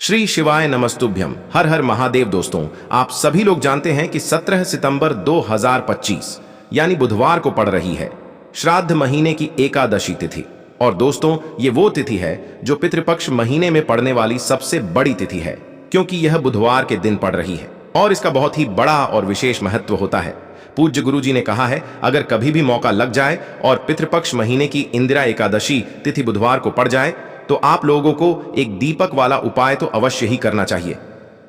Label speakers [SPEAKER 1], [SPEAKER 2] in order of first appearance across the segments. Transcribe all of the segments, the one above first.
[SPEAKER 1] श्री शिवाय नमस्तुभ्यम। हर हर महादेव। दोस्तों, आप सभी लोग जानते हैं कि 17 सितंबर 2025 यानी बुधवार को पड़ रही है श्राद्ध महीने की एकादशी तिथि। और दोस्तों, ये वो तिथि है जो पितृपक्ष महीने में पड़ने वाली सबसे बड़ी तिथि है, क्योंकि यह बुधवार के दिन पड़ रही है और इसका बहुत ही बड़ा और विशेष महत्व होता है। पूज्य गुरु जी ने कहा है, अगर कभी भी मौका लग जाए और पितृपक्ष महीने की इंदिरा एकादशी तिथि बुधवार को पड़ जाए तो आप लोगों को एक दीपक वाला उपाय तो अवश्य ही करना चाहिए।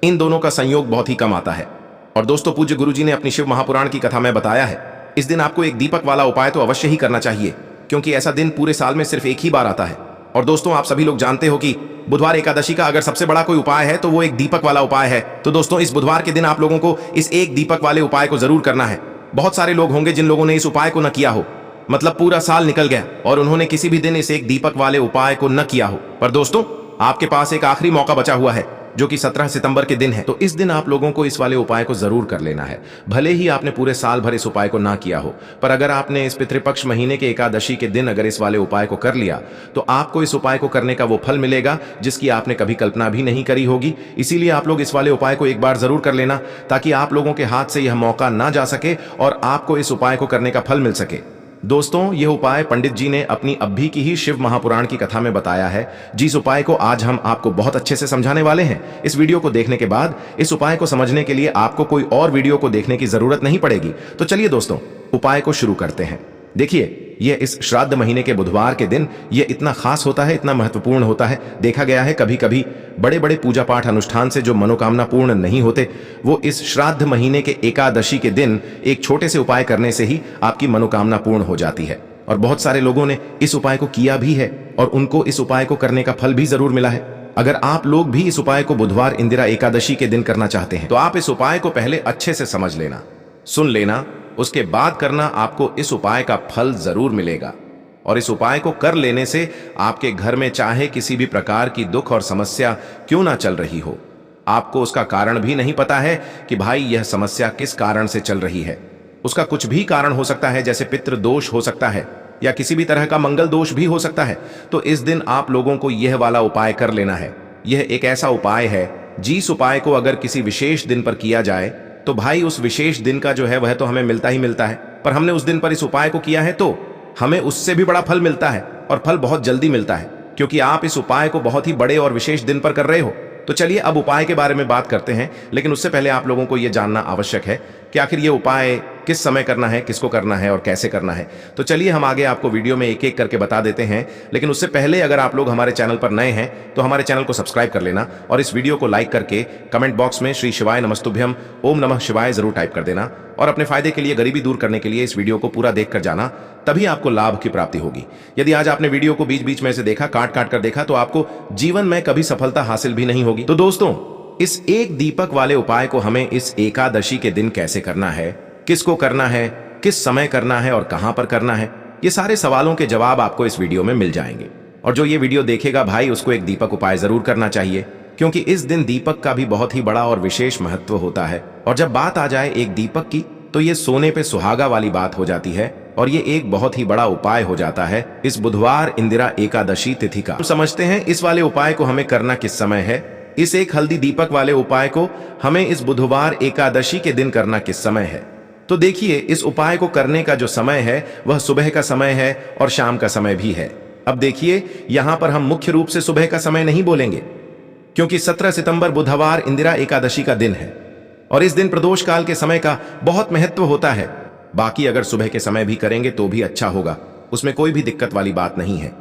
[SPEAKER 1] इन दोनों का संयोग बहुत ही कम आता है। और दोस्तों, पूज्य गुरु जी ने अपनी शिव महापुराण की कथा में बताया है, इस दिन आपको एक दीपक वाला उपाय तो अवश्य ही करना चाहिए, क्योंकि ऐसा दिन पूरे साल में सिर्फ एक ही बार आता है। और दोस्तों, आप सभी लोग जानते हो कि बुधवार एकादशी का अगर सबसे बड़ा कोई उपाय है तो वो एक दीपक वाला उपाय है। तो दोस्तों, इस बुधवार के दिन आप लोगों को इस एक दीपक वाले उपाय को जरूर करना है। बहुत सारे लोग होंगे जिन लोगों ने इस उपाय को न किया हो, मतलब पूरा साल निकल गया और उन्होंने किसी भी दिन इस एक दीपक वाले उपाय को न किया हो। पर दोस्तों, आपके पास एक आखिरी मौका बचा हुआ है, जो कि 17 सितंबर के दिन है। तो इस दिन आप लोगों को इस वाले उपाय को जरूर कर लेना है। भले ही आपने पूरे साल भर इस उपाय को ना किया हो, पर अगर आपने इस पितृपक्ष महीने के एकादशी के दिन अगर इस वाले उपाय को कर लिया तो आपको इस उपाय को करने का वो फल मिलेगा जिसकी आपने कभी कल्पना भी नहीं करी होगी। इसीलिए आप लोग इस वाले उपाय को एक बार जरूर कर लेना, ताकि आप लोगों के हाथ से यह मौका ना जा सके और आपको इस उपाय को करने का फल मिल सके। दोस्तों, यह उपाय पंडित जी ने अपनी अभी की ही शिव महापुराण की कथा में बताया है, जिस उपाय को आज हम आपको बहुत अच्छे से समझाने वाले हैं। इस वीडियो को देखने के बाद इस उपाय को समझने के लिए आपको कोई और वीडियो को देखने की जरूरत नहीं पड़ेगी। तो चलिए दोस्तों, उपाय को शुरू करते हैं। देखिए, यह इस श्राद्ध महीने के बुधवार के दिन यह इतना खास होता है, इतना महत्वपूर्ण होता है। देखा गया है कभी कभी बड़े बड़े पूजा पाठ अनुष्ठान से जो मनोकामना पूर्ण नहीं होते, वो इस श्राद्ध महीने के एकादशी के दिन एक छोटे से उपाय करने से ही आपकी मनोकामना पूर्ण हो जाती है। और बहुत सारे लोगों ने इस उपाय को किया भी है और उनको इस उपाय को करने का फल भी जरूर मिला है। अगर आप लोग भी इस उपाय को बुधवार इंदिरा एकादशी के दिन करना चाहते हैं तो आप इस उपाय को पहले अच्छे से समझ लेना, सुन लेना, उसके बाद करना। आपको इस उपाय का फल जरूर मिलेगा। और इस उपाय को कर लेने से आपके घर में चाहे किसी भी प्रकार की दुख और समस्या क्यों ना चल रही हो, आपको उसका कारण भी नहीं पता है कि भाई यह समस्या किस कारण से चल रही है। उसका कुछ भी कारण हो सकता है, जैसे पितृ दोष हो सकता है या किसी भी तरह का मंगल दोष भी हो सकता है। तो इस दिन आप लोगों को यह वाला उपाय कर लेना है। यह एक ऐसा उपाय है जिस उपाय को अगर किसी विशेष दिन पर किया जाए तो भाई उस विशेष दिन का जो है वह तो हमें मिलता ही मिलता है, पर हमने उस दिन पर इस उपाय को किया है तो हमें उससे भी बड़ा फल मिलता है और फल बहुत जल्दी मिलता है, क्योंकि आप इस उपाय को बहुत ही बड़े और विशेष दिन पर कर रहे हो। तो चलिए अब उपाय के बारे में बात करते हैं, लेकिन उससे पहले आप लोगों को यह जानना आवश्यक है कि आखिर यह उपाय किस समय करना है, किसको करना है और कैसे करना है। तो चलिए हम आगे आपको वीडियो में एक एक करके बता देते हैं, लेकिन उससे पहले अगर आप लोग हमारे चैनल पर नए हैं तो हमारे चैनल को सब्सक्राइब कर लेना और इस वीडियो को लाइक करके कमेंट बॉक्स में श्री शिवाय नमस्तुभ्यम ओम नमः शिवाय जरूर टाइप कर देना। और अपने फायदे के लिए, गरीबी दूर करने के लिए इस वीडियो को पूरा देखकर जाना, तभी आपको लाभ की प्राप्ति होगी। यदि आज आपने वीडियो को बीच बीच में से देखा, काट काट कर देखा, तो आपको जीवन में कभी सफलता हासिल भी नहीं होगी। तो दोस्तों, इस एक दीपक वाले उपाय को हमें इस एकादशी के दिन कैसे करना है, किसको करना है, किस समय करना है और कहां पर करना है, ये सारे सवालों के जवाब आपको इस वीडियो में मिल जाएंगे। और जो ये वीडियो देखेगा भाई, उसको एक दीपक उपाय जरूर करना चाहिए, क्योंकि इस दिन दीपक का भी बहुत ही बड़ा और विशेष महत्व होता है। और जब बात आ जाए एक दीपक की, तो ये सोने पे सुहागा वाली बात हो जाती है और ये एक बहुत ही बड़ा उपाय हो जाता है इस बुधवार इंदिरा एकादशी तिथि का। हम समझते हैं इस वाले उपाय को हमें करना किस समय है। इस एक हल्दी दीपक वाले उपाय को हमें इस बुधवार एकादशी के दिन करना किस समय है। तो देखिए, इस उपाय को करने का जो समय है वह सुबह का समय है और शाम का समय भी है। अब देखिए, यहां पर हम मुख्य रूप से सुबह का समय नहीं बोलेंगे, क्योंकि 17 सितंबर बुधवार इंदिरा एकादशी का दिन है और इस दिन प्रदोष काल के समय का बहुत महत्व होता है। बाकी अगर सुबह के समय भी करेंगे तो भी अच्छा होगा, उसमें कोई भी दिक्कत वाली बात नहीं है।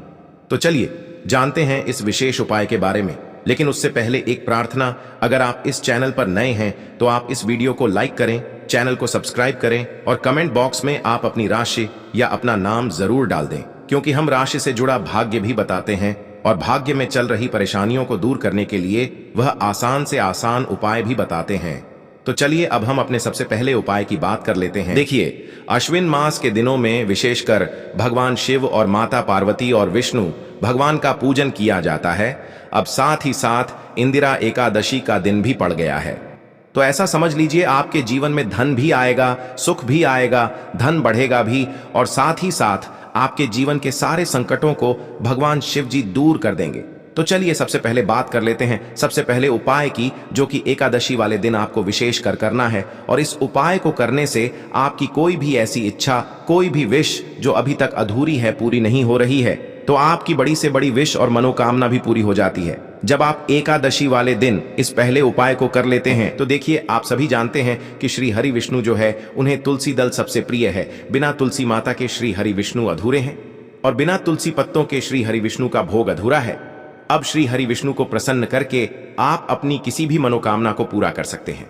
[SPEAKER 1] तो चलिए जानते हैं इस विशेष उपाय के बारे में, लेकिन उससे पहले एक प्रार्थना। अगर आप इस चैनल पर नए हैं तो आप इस वीडियो को लाइक करें, चैनल को सब्सक्राइब करें और कमेंट बॉक्स में आप अपनी राशि या अपना नाम जरूर डाल दें, क्योंकि हम राशि से जुड़ा भाग्य भी बताते हैं और भाग्य में चल रही परेशानियों को दूर करने के लिए वह आसान से आसान उपाय भी बताते हैं। तो चलिए अब हम अपने सबसे पहले उपाय की बात कर लेते हैं। देखिए, अश्विन मास के दिनों में विशेषकर भगवान शिव और माता पार्वती और विष्णु भगवान का पूजन किया जाता है। अब साथ ही साथ इंदिरा एकादशी का दिन भी पड़ गया है, तो ऐसा समझ लीजिए आपके जीवन में धन भी आएगा, सुख भी आएगा, धन बढ़ेगा भी, और साथ ही साथ आपके जीवन के सारे संकटों को भगवान शिव जी दूर कर देंगे। तो चलिए सबसे पहले बात कर लेते हैं सबसे पहले उपाय की, जो कि एकादशी वाले दिन आपको विशेष कर करना है। और इस उपाय को करने से आपकी कोई भी ऐसी इच्छा, कोई भी विश जो अभी तक अधूरी है, पूरी नहीं हो रही है, तो आपकी बड़ी से बड़ी विश और मनोकामना भी पूरी हो जाती है जब आप एकादशी वाले दिन इस पहले उपाय को कर लेते हैं। तो देखिए, आप सभी जानते हैं कि श्री हरि विष्णु जो है, उन्हें तुलसी दल सबसे प्रिय है। बिना तुलसी माता के श्री हरि विष्णु अधूरे हैं और बिना तुलसी पत्तों के श्री हरि विष्णु का भोग अधूरा है। अब श्री हरि विष्णु को प्रसन्न करके आप अपनी किसी भी मनोकामना को पूरा कर सकते हैं,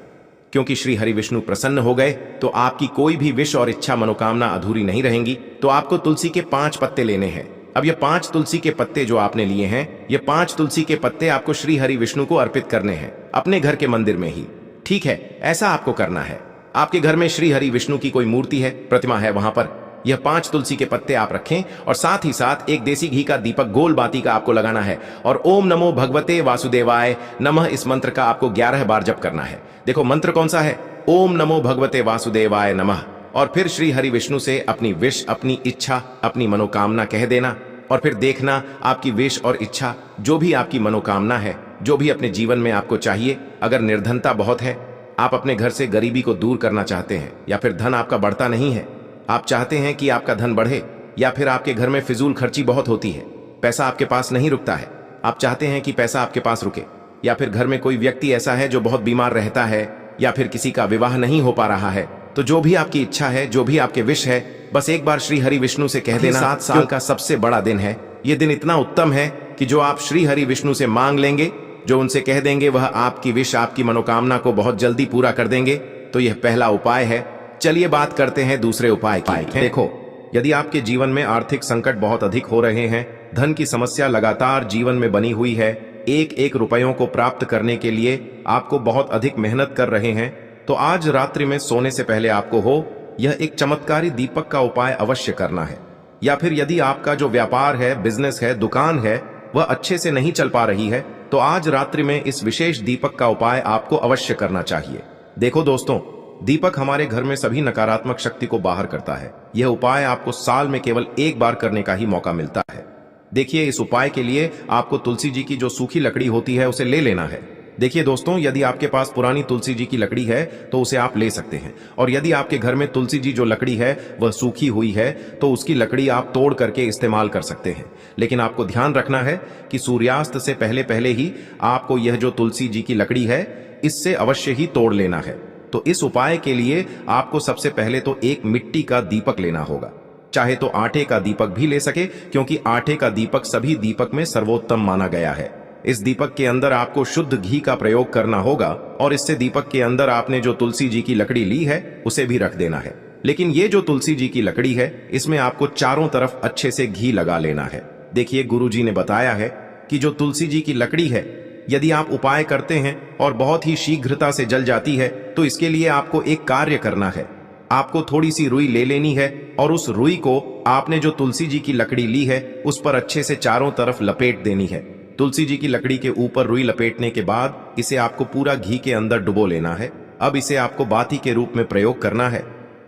[SPEAKER 1] क्योंकि श्री हरि विष्णु प्रसन्न हो गए तो आपकी कोई भी विश और इच्छा, मनोकामना अधूरी नहीं रहेंगी। तो आपको तुलसी के 5 पत्ते लेने हैं। अब ये 5 तुलसी के पत्ते जो आपने लिए हैं, ये 5 तुलसी के पत्ते आपको श्री हरि विष्णु को अर्पित करने हैं अपने घर के मंदिर में ही। ठीक है, ऐसा आपको करना है। आपके घर में श्री हरि विष्णु की कोई मूर्ति है, प्रतिमा है, वहां पर यह 5 तुलसी के पत्ते आप रखें और साथ ही साथ एक देसी घी का दीपक गोल बाती का आपको लगाना है और ओम नमो भगवते वासुदेवाय नमः इस मंत्र का आपको 11 बार जप करना है। देखो मंत्र कौन सा है, ओम नमो भगवते वासुदेवाय नमः। और फिर श्री हरि विष्णु से अपनी विश, अपनी इच्छा, अपनी मनोकामना कह देना और फिर देखना आपकी विश और इच्छा, जो भी आपकी मनोकामना है, जो भी अपने जीवन में आपको चाहिए। अगर निर्धनता बहुत है, आप अपने घर से गरीबी को दूर करना चाहते हैं, या फिर धन आपका बढ़ता नहीं है, आप चाहते हैं कि आपका धन बढ़े, या फिर आपके घर में फिजूल खर्ची बहुत होती है, पैसा आपके पास नहीं रुकता है, आप चाहते हैं कि पैसा आपके पास रुके, या फिर घर में कोई व्यक्ति ऐसा है जो बहुत बीमार रहता है, या फिर किसी का विवाह नहीं हो पा रहा है, तो जो भी आपकी इच्छा है, जो भी आपके विश है, बस एक बार श्री हरि विष्णु से कह देना। 7 साल का सबसे बड़ा दिन है ये। दिन इतना उत्तम है कि जो आप श्री हरि विष्णु से मांग लेंगे, जो उनसे कह देंगे, वह आपकी विश, आपकी मनोकामना को बहुत जल्दी पूरा कर देंगे। तो यह पहला उपाय है। चलिए बात करते हैं दूसरे उपाय की। देखो, यदि आपके जीवन में आर्थिक संकट बहुत अधिक हो रहे हैं, धन की समस्या लगातार जीवन में बनी हुई है, एक एक रुपयों को प्राप्त करने के लिए आपको बहुत अधिक मेहनत कर रहे हैं, तो आज रात्रि में सोने से पहले आपको यह एक चमत्कारी दीपक का उपाय अवश्य करना है। या फिर यदि आपका जो व्यापार है, बिजनेस है, दुकान है, वह अच्छे से नहीं चल पा रही है, तो आज रात्रि में इस विशेष दीपक का उपाय आपको अवश्य करना चाहिए। देखो दोस्तों, दीपक हमारे घर में सभी नकारात्मक शक्ति को बाहर करता है। यह उपाय आपको साल में केवल एक बार करने का ही मौका मिलता है। देखिए, इस उपाय के लिए आपको तुलसी जी की जो सूखी लकड़ी होती है उसे ले लेना है। देखिए दोस्तों, यदि आपके पास पुरानी तुलसी जी की लकड़ी है तो उसे आप ले सकते हैं, और यदि आपके घर में तुलसी जी जो लकड़ी है वह सूखी हुई है तो उसकी लकड़ी आप तोड़ करके इस्तेमाल कर सकते हैं। लेकिन आपको ध्यान रखना है कि सूर्यास्त से पहले पहले ही आपको यह जो तुलसी जी की लकड़ी है, इससे अवश्य ही तोड़ लेना है। तो इस उपाय के लिए आपको सबसे पहले तो एक मिट्टी का दीपक लेना होगा। चाहे तो आटे का दीपक भी ले सके, क्योंकि आटे का दीपक सभी दीपक में सर्वोत्तम माना गया है। इस दीपक के अंदर आपको शुद्ध घी का प्रयोग करना होगा, और इससे दीपक के अंदर आपने जो तुलसी जी की लकड़ी ली है उसे भी रख देना है। लेकिन ये जो तुलसी जी की लकड़ी है, इसमें आपको चारों तरफ अच्छे से घी लगा लेना है। देखिए, गुरु जी ने बताया है कि जो तुलसी जी की लकड़ी है, यदि आप उपाय करते हैं और बहुत ही शीघ्रता से जल जाती है, तो इसके लिए आपको एक कार्य करना है। आपको थोड़ी सी रुई ले लेनी है और उस रुई को आपने जो तुलसी जी की लकड़ी ली है उस पर अच्छे से चारों तरफ लपेट देनी है। तुलसी जी की लकड़ी के ऊपर रुई लपेटने के बाद इसे आपको पूरा घी के अंदर डुबो लेना है। अब इसे आपको बाती के रूप में प्रयोग करना है।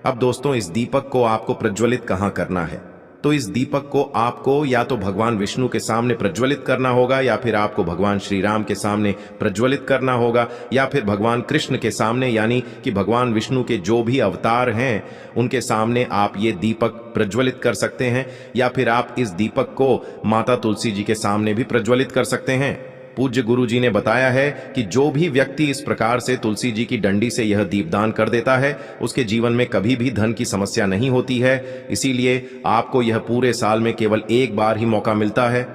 [SPEAKER 1] अब दोस्तों, इस दीपक को आपको प्रज्वलित कहाँ करना है? तो इस दीपक को आपको या तो भगवान विष्णु के सामने प्रज्वलित करना होगा, या फिर आपको भगवान श्री राम के सामने प्रज्वलित करना होगा, या फिर भगवान कृष्ण के सामने, यानी कि भगवान विष्णु के जो भी अवतार हैं उनके सामने आप ये दीपक प्रज्वलित कर सकते हैं। या फिर आप इस दीपक को माता तुलसी जी के सामने भी प्रज्वलित कर सकते हैं। पूज्य गुरु जी ने बताया है कि जो भी व्यक्ति इस प्रकार से तुलसी जी की डंडी से यह दीपदान कर देता है, उसके जीवन में कभी भी धन की समस्या नहीं होती है। इसीलिए आपको यह पूरे साल में केवल एक बार ही मौका मिलता है।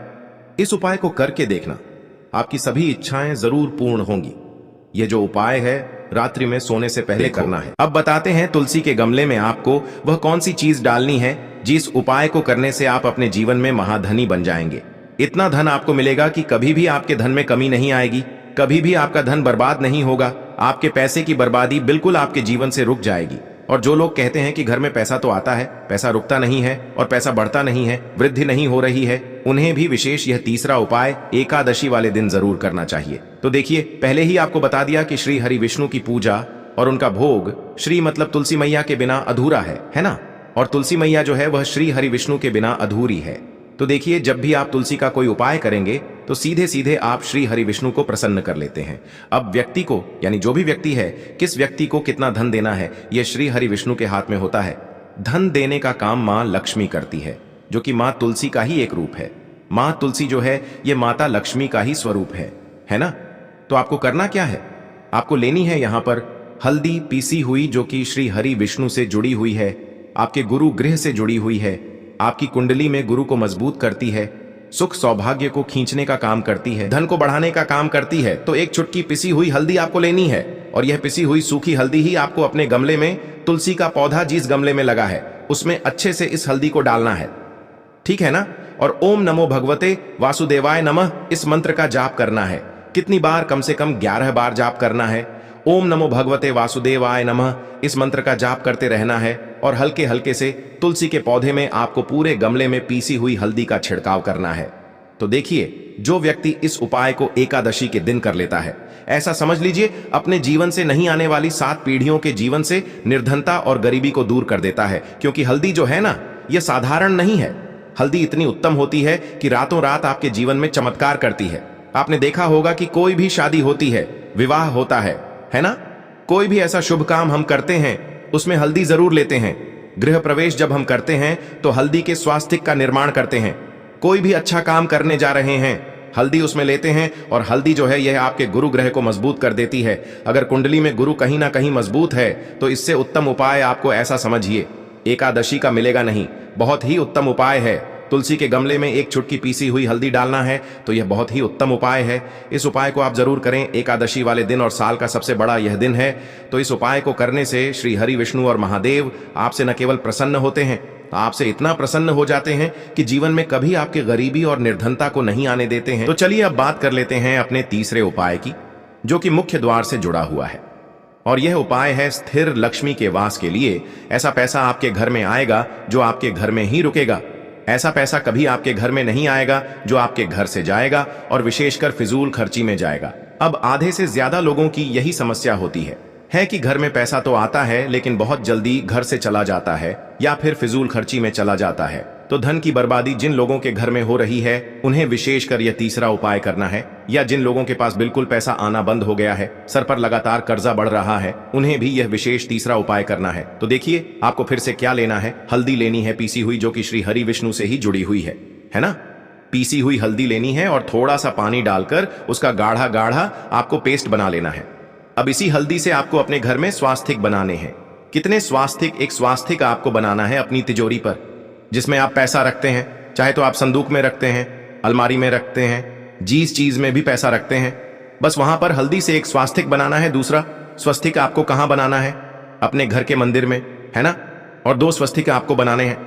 [SPEAKER 1] इस उपाय को करके देखना, आपकी सभी इच्छाएं जरूर पूर्ण होंगी। यह जो उपाय है रात्रि में सोने से पहले करना है। अब बताते हैं तुलसी के गमले में आपको वह कौन सी चीज डालनी है जिस उपाय को करने से आप अपने जीवन में महाधनी बन जाएंगे। इतना धन आपको मिलेगा कि कभी भी आपके धन में कमी नहीं आएगी, कभी भी आपका धन बर्बाद नहीं होगा। आपके पैसे की बर्बादी बिल्कुल आपके जीवन से रुक जाएगी। और जो लोग कहते हैं कि घर में पैसा तो आता है, पैसा रुकता नहीं है और पैसा बढ़ता नहीं है, वृद्धि नहीं हो रही है, उन्हें भी विशेष यह तीसरा उपाय एकादशी वाले दिन जरूर करना चाहिए। तो देखिए, पहले ही आपको बता दिया कि श्री हरि विष्णु की पूजा और उनका भोग श्री मतलब तुलसी मैया के बिना अधूरा है ना? और तुलसी मैया जो है वह श्री हरि विष्णु के बिना अधूरी है। तो देखिए, जब भी आप तुलसी का कोई उपाय करेंगे तो सीधे सीधे आप श्री हरि विष्णु को प्रसन्न कर लेते हैं। अब व्यक्ति को, यानी जो भी व्यक्ति है, किस व्यक्ति को कितना धन देना है, यह श्री हरि विष्णु के हाथ में होता है। धन देने का काम मां लक्ष्मी करती है, जो कि मां तुलसी का ही एक रूप है। मां तुलसी जो है ये माता लक्ष्मी का ही स्वरूप है ना। तो आपको करना क्या है, आपको लेनी है यहां पर हल्दी पीसी हुई, जो कि श्री हरि विष्णु से जुड़ी हुई है, आपके गुरु गृह से जुड़ी हुई है, आपकी कुंडली में गुरु को मजबूत करती है, सुख सौभाग्य को खींचने का काम करती है, धन को बढ़ाने का काम करती है। तो एक चुटकी पिसी हुई हल्दी आपको लेनी है, और यह पिसी हुई सूखी हल्दी ही आपको अपने गमले में, तुलसी का पौधा जिस गमले में लगा है उसमें अच्छे से इस हल्दी को डालना है, ठीक है ना। और ओम नमो भगवते वासुदेवाय नमः इस मंत्र का जाप करना है। कितनी बार, कम से कम 11 बार जाप करना है। ओम नमो भगवते वासुदेवाय नमः इस मंत्र का जाप करते रहना है, और हल्के हल्के से तुलसी के पौधे में आपको पूरे गमले में पीसी हुई हल्दी का छिड़काव करना है। तो देखिए, जो व्यक्ति इस उपाय को एकादशी के दिन कर लेता है, ऐसा समझ लीजिए अपने जीवन से नहीं आने वाली 7 पीढ़ियों के जीवन से निर्धनता और गरीबी को दूर कर देता है। क्योंकि हल्दी जो है ना, यह साधारण नहीं है। हल्दी इतनी उत्तम होती है कि रातों रात आपके जीवन में चमत्कार करती है। आपने देखा होगा कि कोई भी शादी होती है, विवाह होता है ना, कोई भी ऐसा शुभ काम हम करते हैं उसमें हल्दी जरूर लेते हैं। गृह प्रवेश जब हम करते हैं तो हल्दी के स्वास्तिक का निर्माण करते हैं। कोई भी अच्छा काम करने जा रहे हैं, हल्दी उसमें लेते हैं, और हल्दी जो है यह आपके गुरु ग्रह को मजबूत कर देती है। अगर कुंडली में गुरु कहीं ना कहीं मजबूत है तो इससे उत्तम उपाय आपको ऐसा समझिए एकादशी का मिलेगा नहीं। बहुत ही उत्तम उपाय है। तुलसी के गमले में एक चुटकी पीसी हुई हल्दी डालना है, तो यह बहुत ही उत्तम उपाय है। इस उपाय को आप जरूर करें एकादशी वाले दिन, और साल का सबसे बड़ा यह दिन है। तो इस उपाय को करने से श्री हरि विष्णु और महादेव आपसे न केवल प्रसन्न होते हैं, आपसे इतना प्रसन्न हो जाते हैं कि जीवन में कभी आपके गरीबी और निर्धनता को नहीं आने देते हैं। तो चलिए अब बात कर लेते हैं अपने तीसरे उपाय की, जो कि मुख्य द्वार से जुड़ा हुआ है। और यह उपाय है स्थिर लक्ष्मी के वास के लिए। ऐसा पैसा आपके घर में आएगा जो आपके घर में ही रुकेगा। ऐसा पैसा कभी आपके घर में नहीं आएगा जो आपके घर से जाएगा, और विशेषकर फिजूल खर्ची में जाएगा। अब आधे से ज्यादा लोगों की यही समस्या होती है कि घर में पैसा तो आता है लेकिन बहुत जल्दी घर से चला जाता है, या फिर फिजूल खर्ची में चला जाता है। तो धन की बर्बादी जिन लोगों के घर में हो रही है उन्हें विशेषकर यह तीसरा उपाय करना है। या जिन लोगों के पास बिल्कुल पैसा आना बंद हो गया है, सर पर लगातार कर्जा बढ़ रहा है, उन्हें भी यह विशेष तीसरा उपाय करना है। तो देखिए आपको फिर से क्या लेना है, हल्दी लेनी है पीसी हुई, जो कि श्री हरि विष्णु से ही जुड़ी हुई है ना। पीसी हुई हल्दी लेनी है और थोड़ा सा पानी डालकर उसका गाढ़ा गाढ़ा आपको पेस्ट बना लेना है। अब इसी हल्दी से आपको अपने घर में स्वास्तिक बनाने हैं। कितने स्वास्तिक? एक स्वास्तिक आपको बनाना है अपनी तिजोरी पर, जिसमें आप पैसा रखते हैं। चाहे तो आप संदूक में रखते हैं, अलमारी में रखते हैं, जिस चीज में भी पैसा रखते हैं, बस वहां पर हल्दी से एक स्वास्तिक बनाना है। दूसरा स्वस्तिक आपको कहां बनाना है? अपने घर के मंदिर में, है ना। और 2 स्वस्तिक आपको बनाने हैं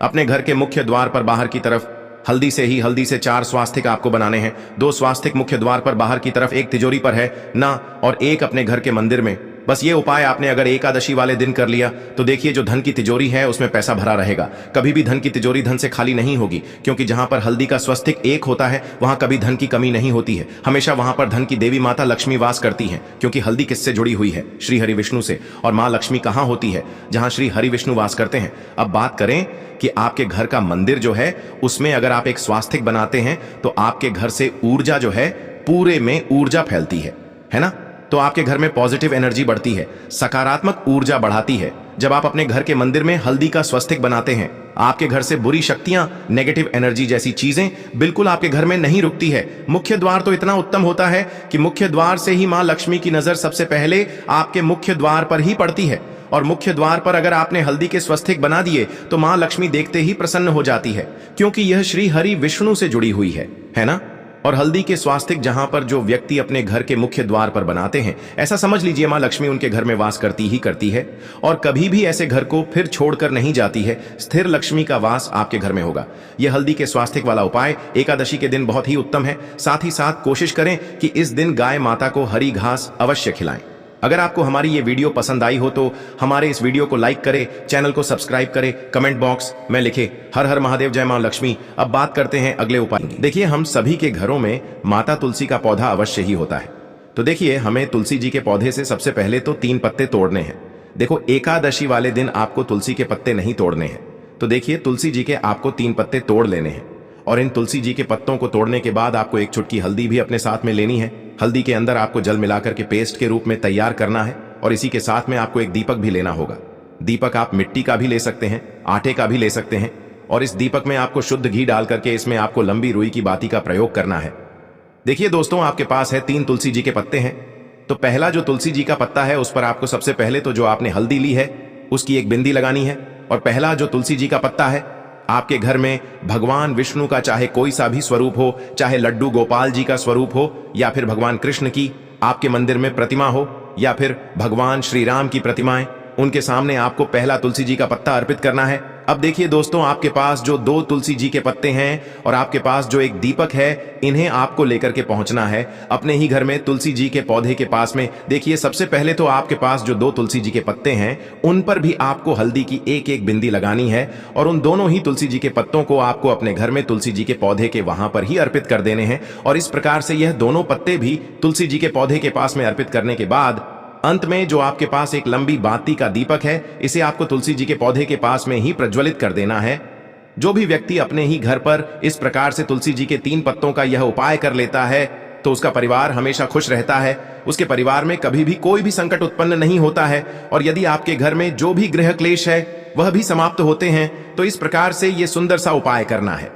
[SPEAKER 1] अपने घर के मुख्य द्वार पर बाहर की तरफ। हल्दी से 4 स्वास्तिक आपको बनाने हैं। 2 स्वास्तिक मुख्य द्वार पर बाहर की तरफ, एक तिजोरी पर है ना, और एक अपने घर के मंदिर में। बस ये उपाय आपने अगर एकादशी वाले दिन कर लिया तो देखिए जो धन की तिजोरी है उसमें पैसा भरा रहेगा। कभी भी धन की तिजोरी धन से खाली नहीं होगी, क्योंकि जहां पर हल्दी का स्वस्तिक एक होता है वहां कभी धन की कमी नहीं होती है। हमेशा वहां पर धन की देवी माता लक्ष्मी वास करती हैं, क्योंकि हल्दी किससे जुड़ी हुई है? श्री हरि विष्णु से। और मां लक्ष्मी कहां होती है? जहां श्री हरि विष्णु वास करते हैं। अब बात करें कि आपके घर का मंदिर जो है उसमें अगर आप एक स्वास्तिक बनाते हैं तो आपके घर से ऊर्जा जो है, पूरे में ऊर्जा फैलती है ना। तो आपके घर में पॉजिटिव एनर्जी बढ़ती है, सकारात्मक ऊर्जा बढ़ाती है। जब आप अपने घर के मंदिर में हल्दी का स्वस्तिक बनाते हैं, आपके घर से बुरी शक्तियां, नेगेटिव एनर्जी जैसी चीजें बिल्कुल आपके घर में नहीं रुकती है। मुख्य द्वार तो इतना उत्तम होता है कि मुख्य द्वार से ही मां लक्ष्मी की नजर सबसे पहले आपके मुख्य द्वार पर ही पड़ती है। और मुख्य द्वार पर अगर आपने हल्दी के स्वस्तिक बना दिए तो मां लक्ष्मी देखते ही प्रसन्न हो जाती है, क्योंकि यह श्री हरि विष्णु से जुड़ी हुई है ना। और हल्दी के स्वास्तिक जहां पर जो व्यक्ति अपने घर के मुख्य द्वार पर बनाते हैं, ऐसा समझ लीजिए मां लक्ष्मी उनके घर में वास करती ही करती है, और कभी भी ऐसे घर को फिर छोड़कर नहीं जाती है। स्थिर लक्ष्मी का वास आपके घर में होगा। यह हल्दी के स्वास्तिक वाला उपाय एकादशी के दिन बहुत ही उत्तम है। साथ ही साथ कोशिश करें कि इस दिन गाय माता को हरी घास अवश्य खिलाएं। अगर आपको हमारी ये वीडियो पसंद आई हो तो हमारे इस वीडियो को लाइक करें, चैनल को सब्सक्राइब करें, कमेंट बॉक्स में लिखें हर हर महादेव, जय मां लक्ष्मी। अब बात करते हैं अगले उपाय की। देखिए हम सभी के घरों में माता तुलसी का पौधा अवश्य ही होता है। तो देखिए हमें तुलसी जी के पौधे से सबसे पहले तो 3 पत्ते तोड़ने हैं। देखो एकादशी वाले दिन आपको तुलसी के पत्ते नहीं तोड़ने हैं। तो देखिए तुलसी जी के आपको 3 पत्ते तोड़ लेने हैं और इन तुलसी जी के पत्तों को तोड़ने के बाद आपको एक चुटकी हल्दी भी अपने साथ में लेनी है। हल्दी के अंदर आपको जल मिलाकर के पेस्ट के रूप में तैयार करना है और इसी के साथ में आपको एक दीपक भी लेना होगा। दीपक आप मिट्टी का भी ले सकते हैं, आटे का भी ले सकते हैं और इस दीपक में आपको शुद्ध घी डाल करके इसमें आपको लंबी रुई की बाती का प्रयोग करना है। देखिए दोस्तों, आपके पास है 3 तुलसी जी के पत्ते हैं। तो पहला जो तुलसी जी का पत्ता है उस पर आपको सबसे पहले तो जो आपने हल्दी ली है उसकी एक बिंदी लगानी है। और पहला जो तुलसी जी का पत्ता है, आपके घर में भगवान विष्णु का चाहे कोई सा भी स्वरूप हो, चाहे लड्डू गोपाल जी का स्वरूप हो या फिर भगवान कृष्ण की आपके मंदिर में प्रतिमा हो या फिर भगवान श्री राम की प्रतिमाएं, उनके सामने आपको पहला तुलसी जी का पत्ता अर्पित करना है। अब देखिए दोस्तों, आपके पास जो 2 तुलसी जी के पत्ते हैं और आपके पास जो एक दीपक है, इन्हें आपको लेकर के पहुंचना है अपने ही घर में तुलसी जी के पौधे के पास में। देखिए, सबसे पहले तो आपके पास जो 2 तुलसी जी के पत्ते हैं उन पर भी आपको हल्दी की एक एक बिंदी लगानी है और उन दोनों ही तुलसी जी के पत्तों को आपको अपने घर में तुलसी जी के पौधे के वहां पर ही अर्पित कर देने हैं। और इस प्रकार से यह दोनों पत्ते भी तुलसी जी के पौधे के पास में अर्पित करने के बाद अंत में जो आपके पास एक लंबी बाती का दीपक है, इसे आपको तुलसी जी के पौधे के पास में ही प्रज्वलित कर देना है। जो भी व्यक्ति अपने ही घर पर इस प्रकार से तुलसी जी के 3 पत्तों का यह उपाय कर लेता है तो उसका परिवार हमेशा खुश रहता है। उसके परिवार में कभी भी कोई भी संकट उत्पन्न नहीं होता है और यदि आपके घर में जो भी गृह क्लेश है वह भी समाप्त होते हैं। तो इस प्रकार से यह सुंदर सा उपाय करना है।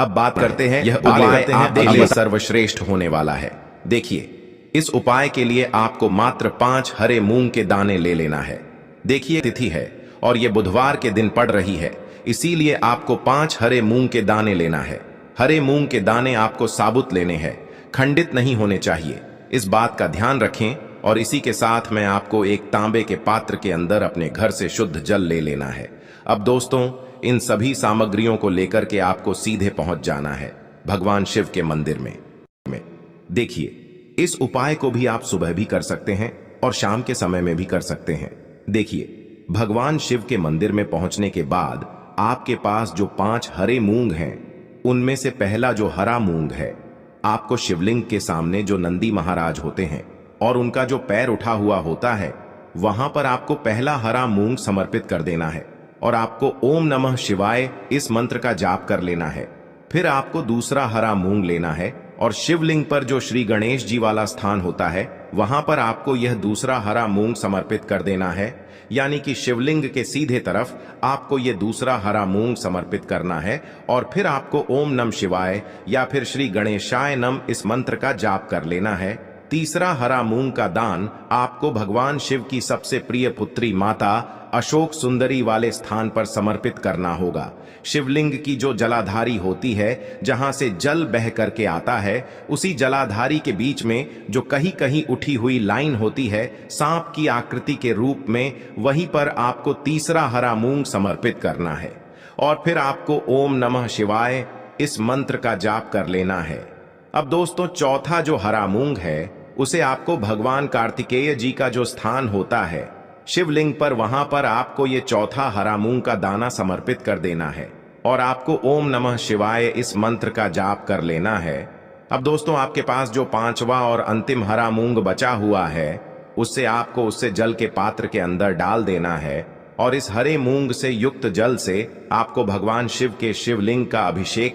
[SPEAKER 1] अब बात करते हैं, यह उपाय आपके लिए सर्वश्रेष्ठ होने वाला है। देखिए, इस उपाय के लिए आपको मात्र 5 हरे मूंग के दाने ले लेना है। देखिए, तिथि है और यह बुधवार के दिन पड़ रही है, इसीलिए आपको 5 हरे मूंग के दाने लेना है। हरे मूंग के दाने आपको साबुत लेने हैं, खंडित नहीं होने चाहिए। इस बात का ध्यान रखें। और इसी के साथ में आपको एक तांबे के पात्र के अंदर अपने घर से शुद्ध जल ले लेना है। अब दोस्तों, इन सभी सामग्रियों को लेकर के आपको सीधे पहुंच जाना है भगवान शिव के मंदिर में। देखिए, इस उपाय को भी आप सुबह भी कर सकते हैं और शाम के समय में भी कर सकते हैं। देखिए, भगवान शिव के मंदिर में पहुंचने के बाद आपके पास जो 5 हरे मूंग हैं, उनमें से पहला जो हरा मूंग है, आपको शिवलिंग के सामने जो नंदी महाराज होते हैं और उनका जो पैर उठा हुआ होता है, वहां पर आपको पहला हरा मूंग समर्पित कर देना है और आपको ओम नमः शिवाय इस मंत्र का जाप कर लेना है। फिर आपको दूसरा हरा मूंग लेना है और शिवलिंग पर जो श्री गणेश जी वाला स्थान होता है वहां पर आपको यह दूसरा हरा मूंग समर्पित कर देना है। यानी कि शिवलिंग के सीधे तरफ आपको यह दूसरा हरा मूंग समर्पित करना है और फिर आपको ओम नमः शिवाय या फिर श्री गणेशाय नम इस मंत्र का जाप कर लेना है। तीसरा हरा मूंग का दान आपको भगवान शिव की सबसे प्रिय पुत्री माता अशोक सुंदरी वाले स्थान पर समर्पित करना होगा। शिवलिंग की जो जलाधारी होती है, जहां से जल बह करके आता है, उसी जलाधारी के बीच में जो कहीं कहीं उठी हुई लाइन होती है सांप की आकृति के रूप में, वहीं पर आपको तीसरा हरा मूंग समर्पित करना है और फिर आपको ओम नमः शिवाय इस मंत्र का जाप कर लेना है। अब दोस्तों, चौथा जो हरा मूंग है उसे आपको भगवान कार्तिकेय जी का जो स्थान होता है शिवलिंग पर, वहां पर आपको ये चौथा हरा मूंग का दाना समर्पित कर देना है और आपको ओम नमः शिवाय इस मंत्र का जाप कर लेना है। अब दोस्तों, आपके पास जो 5वां और अंतिम हरा मूंग बचा हुआ है उससे आपको उससे जल के पात्र के अंदर डाल देना है और इस हरे मूंग से युक्त जल से आपको भगवान शिव के शिवलिंग का अभिषेक